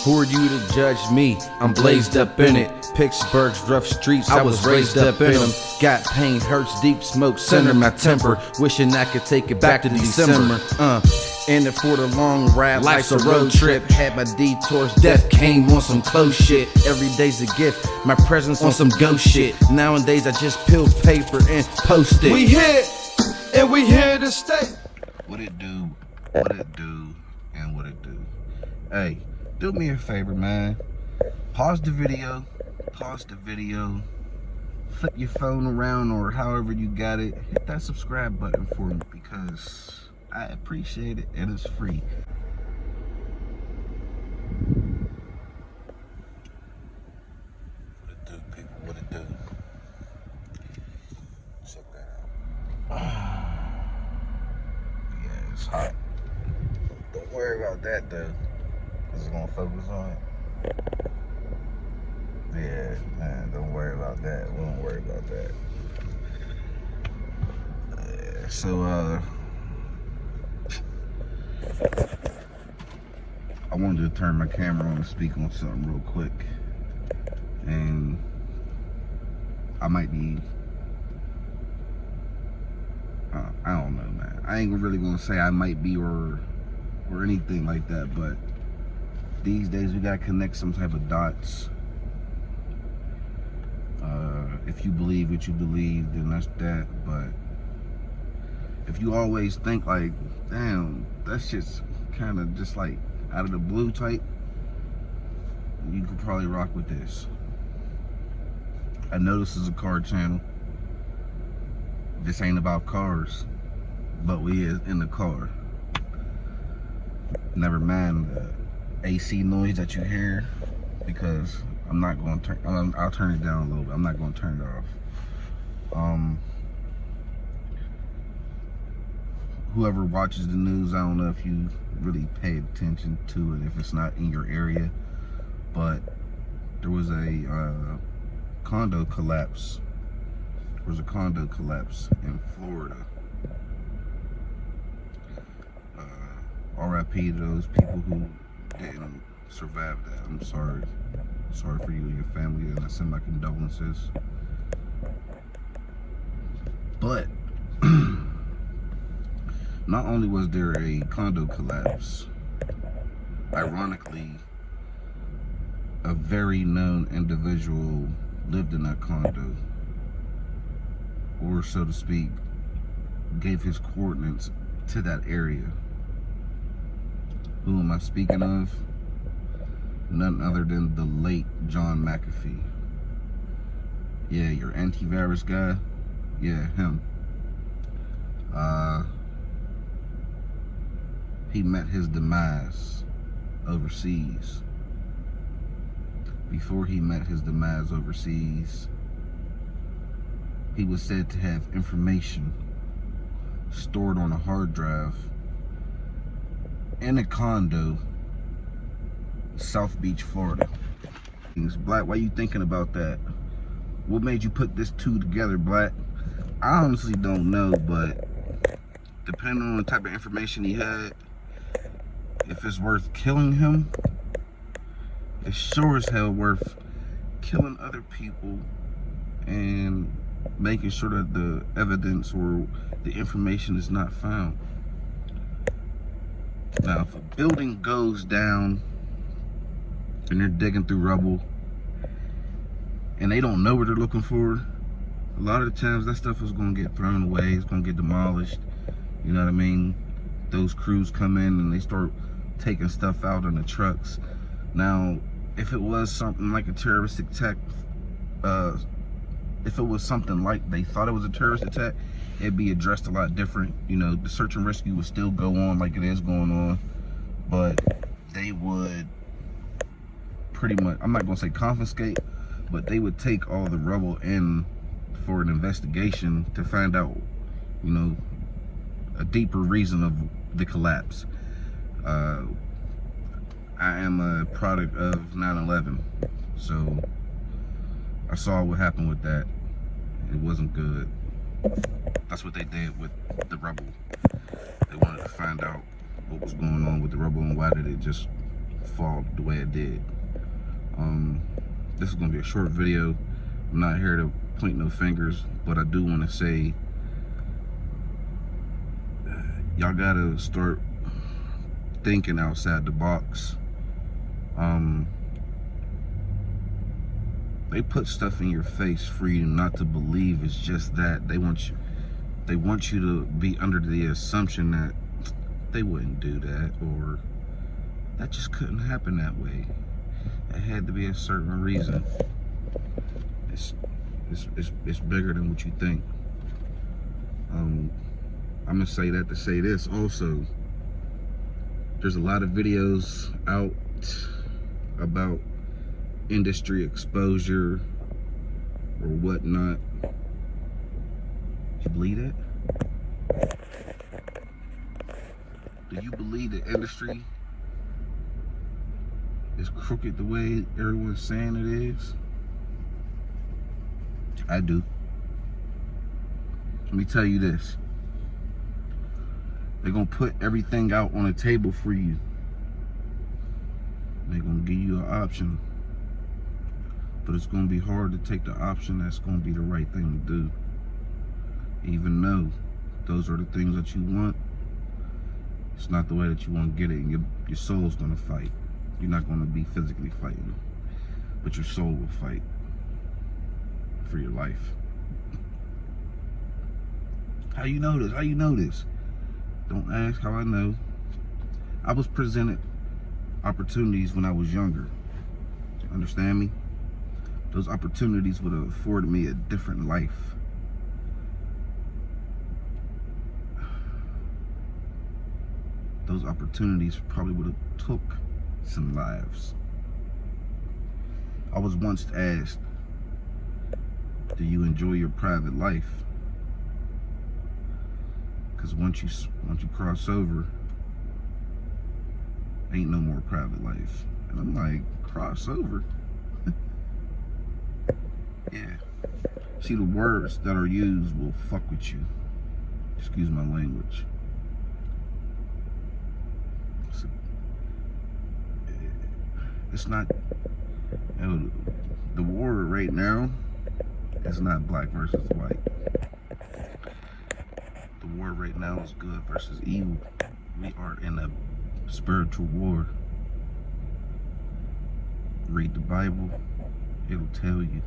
Who are you to judge me? I'm blazed up in it. Pittsburgh's rough streets, I was raised up in them. Got pain, hurts, deep smoke, center my temper. Wishing I could take it back to December. In it for the long ride, life's a road trip. Had my detours, death came on some close shit. Every day's a gift, my presence on some ghost shit. Nowadays I just peel paper and post it. We here, and we here to stay. What it do, what it do, and what it do. Hey, do me a favor, man. Pause the video, flip your phone around or however you got it. Hit that subscribe button for me because I appreciate it and it's free. What it do, people, what it do. Check that out. Yeah, it's hot. Don't worry about that though. Is it gonna focus on it? Yeah, man, don't worry about that. We don't worry about that. Yeah, so, I wanted to turn my camera on and speak on something real quick. And I might be, I don't know, man. I ain't really gonna say I might be or anything like that, but these days we gotta connect some type of dots. If you believe what you believe, then that's that. But if you always think like, damn, that shit's kind of just like out of the blue type, you could probably rock with this. I know this is a car channel. This ain't about cars, but we is in the car. Never mind the AC noise that you hear, because I'm not going to turn, I'll turn it down a little bit. I'm not going to turn it off. Whoever watches the news, I don't know if you really paid attention to it, if it's not in your area, but there was a condo collapse. There was a condo collapse in Florida. RIP to those people who didn't survive that. I'm sorry. Sorry for you and your family, and I send my condolences. But not only was there a condo collapse, ironically, a very known individual lived in that condo, or so to speak, gave his coordinates to that area. Who am I speaking of? None other than the late John McAfee. Yeah, your antivirus guy. Yeah, him. He met his demise overseas. Before he met his demise overseas, he was said to have information stored on a hard drive in a condo, South Beach, Florida. Black, why you thinking about that? What made you put this two together, Black? I honestly don't know, but depending on the type of information he had, if it's worth killing him, it's sure as hell worth killing other people and making sure that the evidence or the information is not found. Now, if a building goes down and they're digging through rubble and they don't know what they're looking for, a lot of the times that stuff is going to get thrown away, it's going to get demolished. You know what I mean? Those crews come in and they start taking stuff out in the trucks. Now, if it was something like a terroristic attack, if it was something like they thought it was a terrorist attack, it'd be addressed a lot different. You know, the search and rescue would still go on like it is going on, but they would pretty much, I'm not gonna say confiscate, but they would take all the rubble in for an investigation to find out, you know, a deeper reason of the collapse. I am a product of 9/11, so I saw what happened with that. It wasn't good. That's what they did with the rubble. They wanted to find out what was going on with the rubble and why did it just fall the way it did. This is gonna be a short video. I'm not here to point no fingers, but I do want to say y'all gotta start thinking outside the box. They put stuff in your face for you not to believe it's just that. They want you to be under the assumption that they wouldn't do that, or that just couldn't happen that way. It had to be a certain reason. It's bigger than what you think. I'm gonna say that to say this also. There's a lot of videos out about industry exposure or whatnot. You believe that? Do you believe the industry is crooked the way everyone's saying it is? I do. Let me tell you this. They're gonna put everything out on a table for you. They're gonna give you an option. But it's gonna be hard to take the option that's gonna be the right thing to do. Even though those are the things that you want, it's not the way that you want to get it. And your soul's gonna fight. You're not gonna be physically fighting, but your soul will fight for your life. How you know this? How you know this? Don't ask how I know. I was presented opportunities when I was younger. Understand me? Those opportunities would have afforded me a different life. Those opportunities probably would have took some lives. I was once asked, do you enjoy your private life? Because once you cross over, ain't no more private life. And I'm like, cross over? Yeah. See, the words that are used will fuck with you. Excuse my language. It's not, you know, the war right now is not black versus white. The war right now is good versus evil. We are in a spiritual war. Read the Bible, it'll tell you.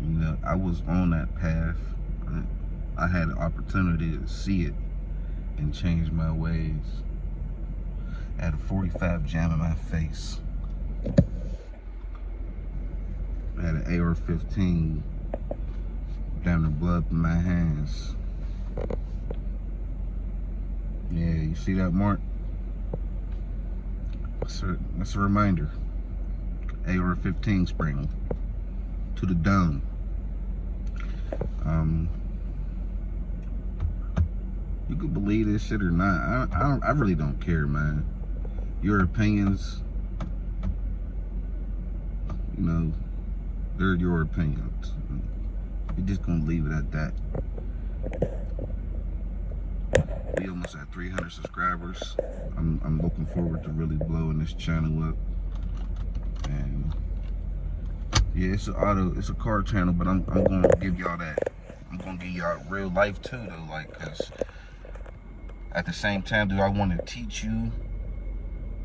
You know, I was on that path. I had an opportunity to see it and change my ways. I had a 45 jam in my face. I had an AR-15 down the blood in my hands. Yeah, you see that, Mark? That's a reminder. AR-15 spring to the dome. You can believe this shit or not. I really don't care, man. Your opinions, you know, they're your opinions. We're just gonna leave it at that. We almost at 300 subscribers. I'm looking forward to really blowing this channel up. And yeah, it's a car channel, but I'm gonna give y'all that. I'm gonna give y'all real life too, though, like, cause at the same time, do I want to teach you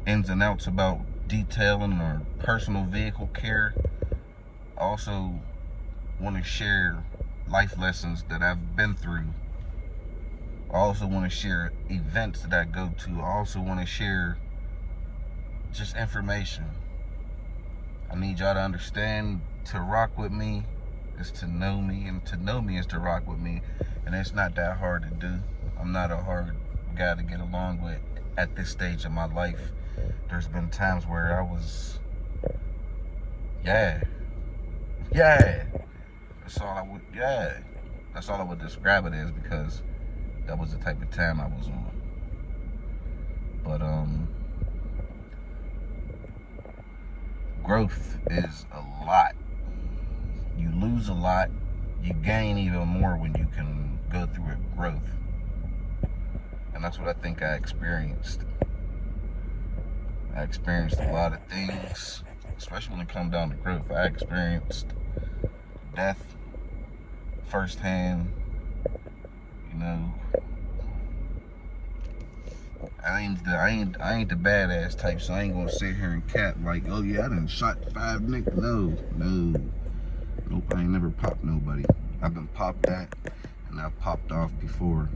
ins and outs about detailing or personal vehicle care? I also want to share life lessons that I've been through. I also want to share events that I go to. I also want to share just information. I need y'all to understand, to rock with me is to know me, and to know me is to rock with me. And it's not that hard to do. I'm not a hard guy to get along with at this stage of my life. There's been times where I was, yeah. That's all I would describe it as, because that was the type of time I was on. But growth is a lot. You lose a lot, you gain even more when you can go through a growth. And And that's what I think I experienced. I experienced a lot of things, especially when it comes down to growth. I experienced death firsthand, you know. I ain't the badass type, so I ain't gonna sit here and cap like, oh yeah, I done shot 5 niggas. Nope, I ain't never popped nobody. I've been popped at, and I've popped off before,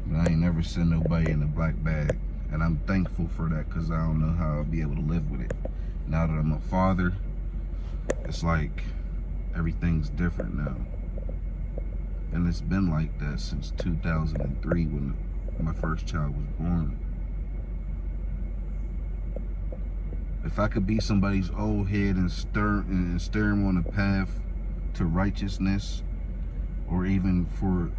but I ain't never sent nobody in a black bag, and I'm thankful for that, because I don't know how I'll be able to live with it. Now that I'm a father, it's like everything's different now, and it's been like that since 2003 when my first child was born. If I could be somebody's old head and steer him on a path to righteousness, or even for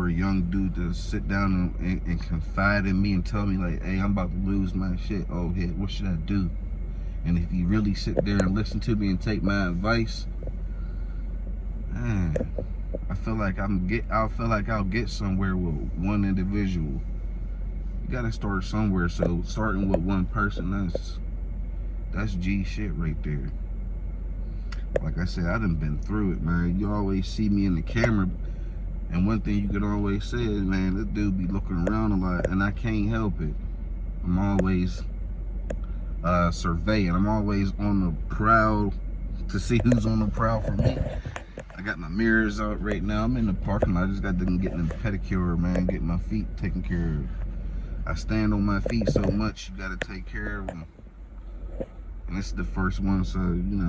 a young dude to sit down and confide in me and tell me like, hey, I'm about to lose my shit, old head, what should I do? And if you really sit there and listen to me and take my advice, man, I feel like I'll get somewhere with one individual. You gotta start somewhere, so starting with one person, that's G shit right there. Like I said, I done been through it, man. You always see me in the camera, and one thing you can always say is, man, this dude be looking around a lot, and I can't help it. I'm always surveying. I'm always on the prowl to see who's on the prowl for me. I got my mirrors out right now. I'm in the parking lot. I just got done getting a pedicure, man, getting my feet taken care of. I stand on my feet so much, you gotta take care of them. And this is the first one, so, you know,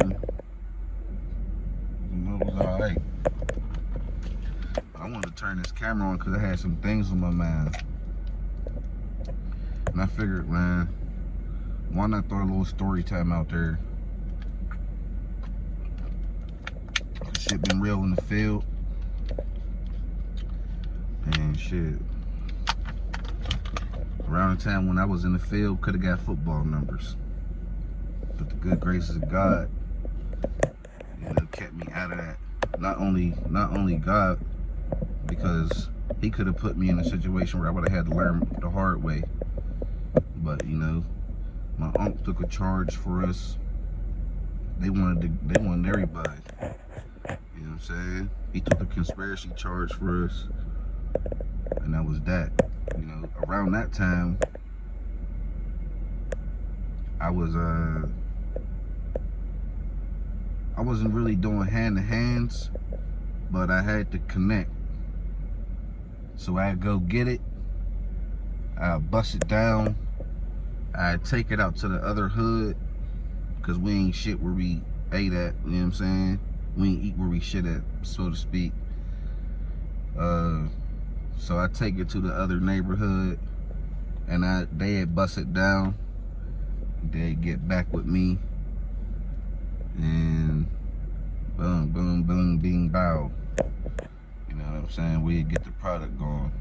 it was all right. I wanted to turn this camera on because I had some things on my mind. And I figured, man, why not throw a little story time out there? Shit been real in the field. And shit. Around the time when I was in the field, could have got football numbers. But the good graces of God, you know, kept me out of that. Not only God, because he could have put me in a situation where I would have had to learn the hard way. But, you know, my uncle took a charge for us. They wanted everybody. You know what I'm saying? He took a conspiracy charge for us, and that was that. You know, around that time, I wasn't really doing hand-to-hands, but I had to connect. So I'd go get it, I'd bust it down, I'd take it out to the other hood, because we ain't shit where we ate at, you know what I'm saying? We ain't eat where we shit at, so to speak. So I take it to the other neighborhood, and they'd bust it down. They'd get back with me, and boom, boom, boom, bing, bow. You know what I'm saying? We'd get the product going.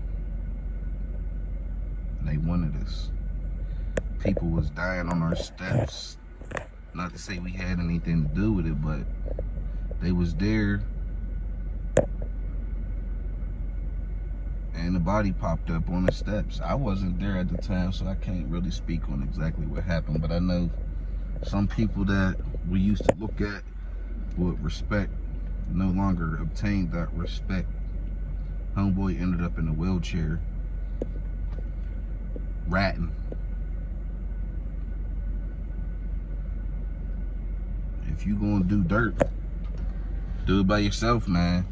And they wanted us. People was dying on our steps. Not to say we had anything to do with it, but they was there. And the body popped up on the steps. I wasn't there at the time, so I can't really speak on exactly what happened, but I know some people that we used to look at with respect no longer obtained that respect. Homeboy ended up in a wheelchair, ratting. If you gonna do dirt, do it by yourself, man.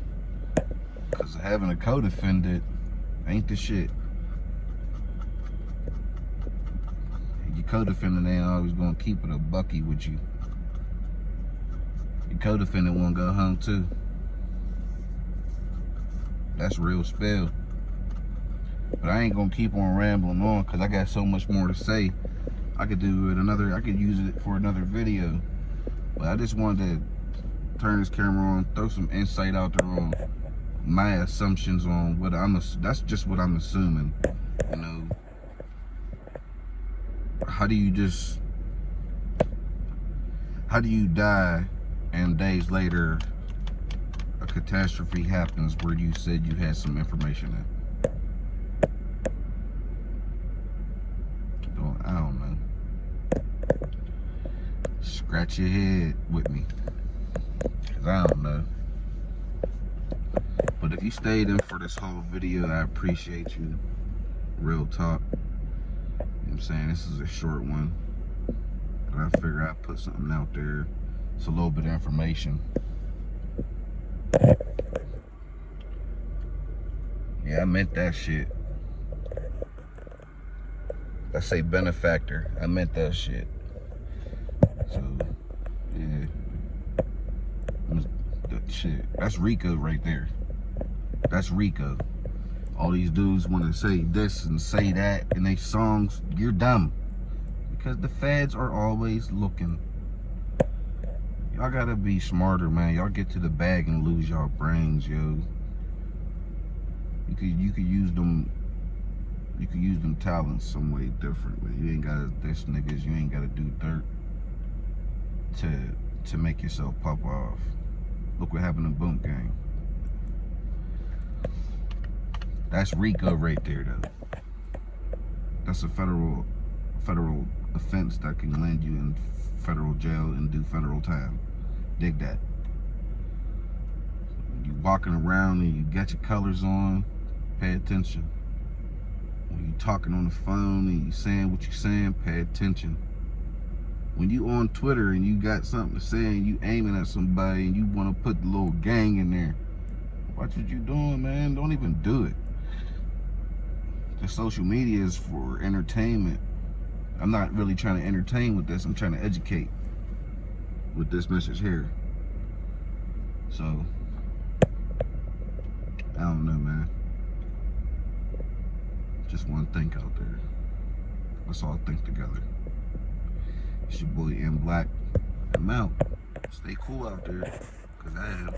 Because having a co-defendant ain't the shit. Your co-defendant ain't always gonna keep it a bucky with you. Your co-defendant wanna go home too. That's real spell. But I ain't gonna keep on rambling on because I got so much more to say. I could use it for another video. But I just wanted to turn this camera on, throw some insight out there on my assumptions on what that's just what I'm assuming. You know, how do you die and days later a catastrophe happens where you said you had some information in? scratch your head with me. Cause I don't know. But if you stayed in for this whole video, I appreciate you. Real talk. You know what I'm saying? This is a short one. But I figure I'd put something out there. It's a little bit of information. Yeah, I meant that shit. I say benefactor. I meant that shit. So, yeah. Shit. That's Rico right there. That's Rico. All these dudes want to say this and say that in their songs. You're dumb. Because the feds are always looking. Y'all gotta be smarter, man. Y'all get to the bag and lose y'all brains, yo. You could use them. You could use them talents some way differently. You ain't gotta diss niggas. You ain't gotta do dirt to make yourself pop off. Look what happened to Boom Gang. That's Rico right there, though. That's a federal offense that can land you in federal jail and do federal time. Dig that. You walking around and you got your colors on, pay attention. When you talking on the phone and you saying what you saying, pay attention. When you on Twitter and you got something to say and you aiming at somebody and you want to put the little gang in there, watch what you doing, man. Don't even do it. The social media is for entertainment. I'm not really trying to entertain with this. I'm trying to educate with this message here. So, I don't know, man. Just want to think out there. Let's all think together. It's your boy M Black. I'm out. Stay cool out there, because I am.